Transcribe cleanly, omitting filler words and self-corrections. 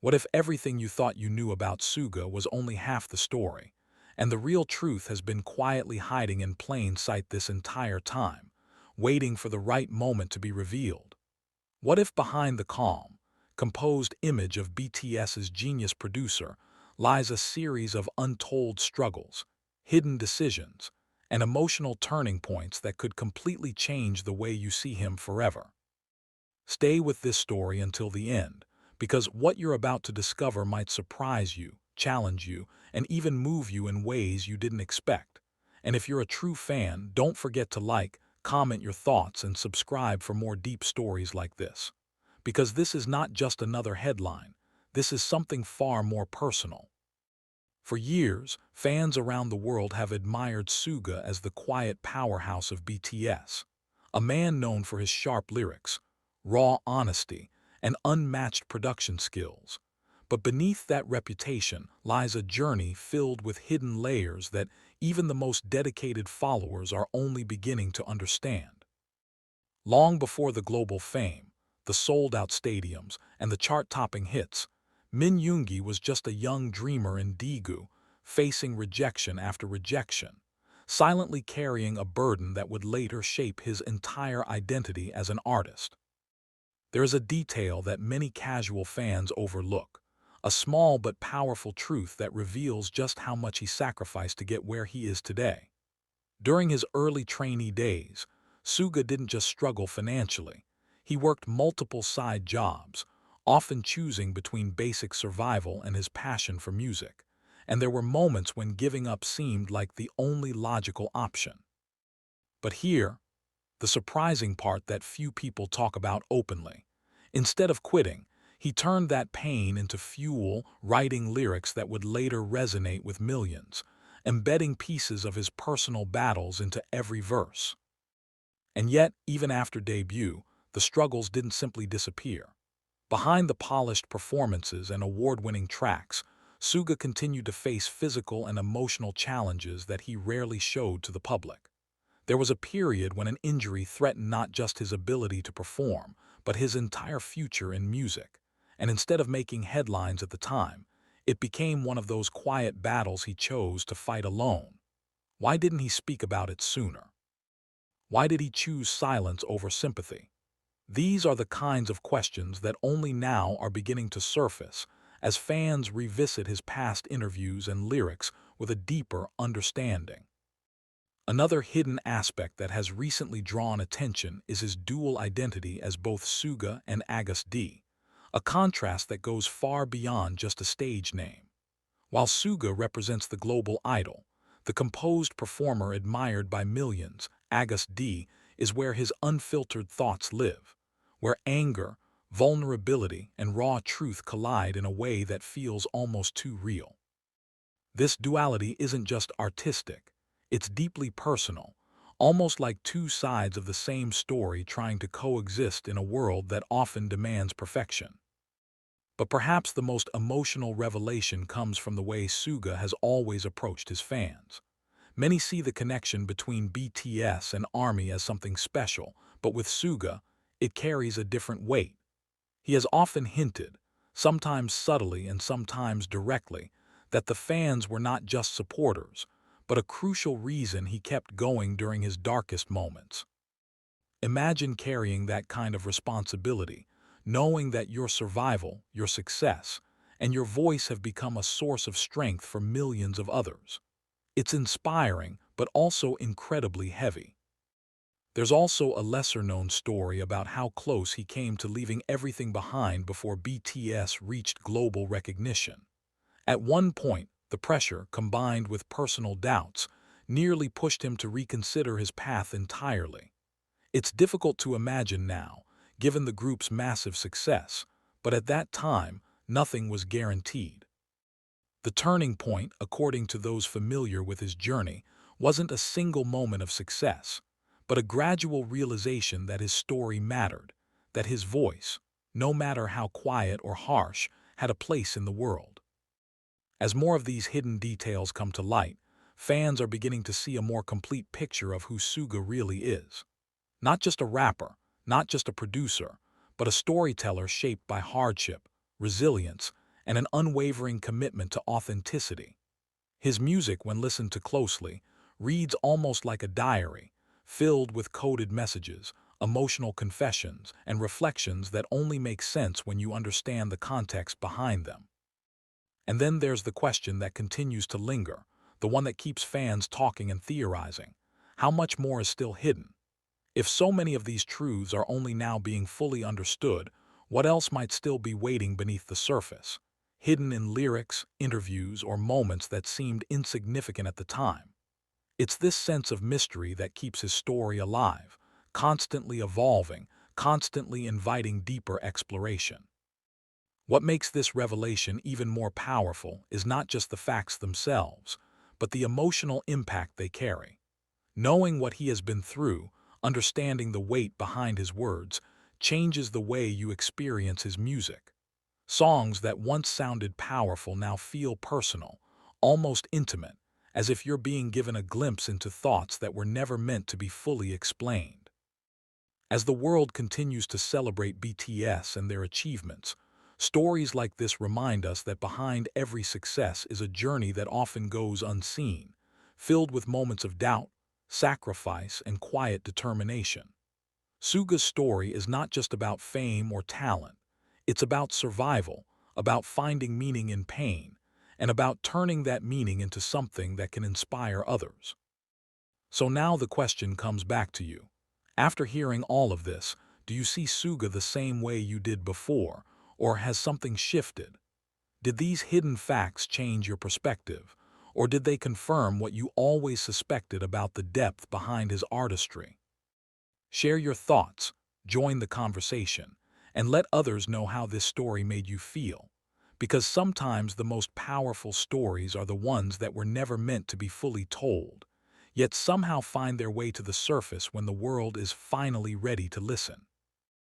What if everything you thought you knew about Suga was only half the story, and the real truth has been quietly hiding in plain sight this entire time, waiting for the right moment to be revealed? What if behind the calm, composed image of BTS's genius producer lies a series of untold struggles, hidden decisions, and emotional turning points that could completely change the way you see him forever? Stay with this story until the end, because what you're about to discover might surprise you, challenge you, and even move you in ways you didn't expect. And if you're a true fan, don't forget to like, comment your thoughts, and subscribe for more deep stories like this. Because this is not just another headline, this is something far more personal. For years, fans around the world have admired Suga as the quiet powerhouse of BTS, a man known for his sharp lyrics, raw honesty, and unmatched production skills. But beneath that reputation lies a journey filled with hidden layers that even the most dedicated followers are only beginning to understand. Long before the global fame, the sold-out stadiums, and the chart-topping hits, Min Yoongi was just a young dreamer in Daegu, facing rejection after rejection, silently carrying a burden that would later shape his entire identity as an artist. There is a detail that many casual fans overlook, a small but powerful truth that reveals just how much he sacrificed to get where he is today. During his early trainee days, Suga didn't just struggle financially. He worked multiple side jobs, often choosing between basic survival and his passion for music. And there were moments when giving up seemed like the only logical option. But here, the surprising part that few people talk about openly. Instead of quitting, he turned that pain into fuel, writing lyrics that would later resonate with millions, embedding pieces of his personal battles into every verse. And yet, even after debut, the struggles didn't simply disappear. Behind the polished performances and award-winning tracks, Suga continued to face physical and emotional challenges that he rarely showed to the public. There was a period when an injury threatened not just his ability to perform, but his entire future in music. And instead of making headlines at the time, it became one of those quiet battles he chose to fight alone. Why didn't he speak about it sooner? Why did he choose silence over sympathy? These are the kinds of questions that only now are beginning to surface as fans revisit his past interviews and lyrics with a deeper understanding. Another hidden aspect that has recently drawn attention is his dual identity as both Suga and August D, a contrast that goes far beyond just a stage name. While Suga represents the global idol, the composed performer admired by millions, August D is where his unfiltered thoughts live, where anger, vulnerability, and raw truth collide in a way that feels almost too real. This duality isn't just artistic, it's deeply personal, almost like two sides of the same story trying to coexist in a world that often demands perfection. But perhaps the most emotional revelation comes from the way Suga has always approached his fans. Many see the connection between BTS and ARMY as something special, but with Suga, it carries a different weight. He has often hinted, sometimes subtly and sometimes directly, that the fans were not just supporters, but a crucial reason he kept going during his darkest moments. Imagine carrying that kind of responsibility, knowing that your survival, your success, and your voice have become a source of strength for millions of others. It's inspiring, but also incredibly heavy. There's also a lesser-known story about how close he came to leaving everything behind before BTS reached global recognition. At one point, the pressure, combined with personal doubts, nearly pushed him to reconsider his path entirely. It's difficult to imagine now, given the group's massive success, but at that time, nothing was guaranteed. The turning point, according to those familiar with his journey, wasn't a single moment of success, but a gradual realization that his story mattered, that his voice, no matter how quiet or harsh, had a place in the world. As more of these hidden details come to light, fans are beginning to see a more complete picture of who Suga really is. Not just a rapper, not just a producer, but a storyteller shaped by hardship, resilience, and an unwavering commitment to authenticity. His music, when listened to closely, reads almost like a diary, filled with coded messages, emotional confessions, and reflections that only make sense when you understand the context behind them. And then there's the question that continues to linger, the one that keeps fans talking and theorizing. How much more is still hidden? If so many of these truths are only now being fully understood, what else might still be waiting beneath the surface, hidden in lyrics, interviews, or moments that seemed insignificant at the time? It's this sense of mystery that keeps his story alive, constantly evolving, constantly inviting deeper exploration. What makes this revelation even more powerful is not just the facts themselves, but the emotional impact they carry. Knowing what he has been through, understanding the weight behind his words, changes the way you experience his music. Songs that once sounded powerful now feel personal, almost intimate, as if you're being given a glimpse into thoughts that were never meant to be fully explained. As the world continues to celebrate BTS and their achievements, stories like this remind us that behind every success is a journey that often goes unseen, filled with moments of doubt, sacrifice, and quiet determination. Suga's story is not just about fame or talent. It's about survival, about finding meaning in pain, and about turning that meaning into something that can inspire others. So now the question comes back to you. After hearing all of this, do you see Suga the same way you did before, or has something shifted? Did these hidden facts change your perspective, or did they confirm what you always suspected about the depth behind his artistry? Share your thoughts, join the conversation, and let others know how this story made you feel. Because sometimes the most powerful stories are the ones that were never meant to be fully told, yet somehow find their way to the surface when the world is finally ready to listen.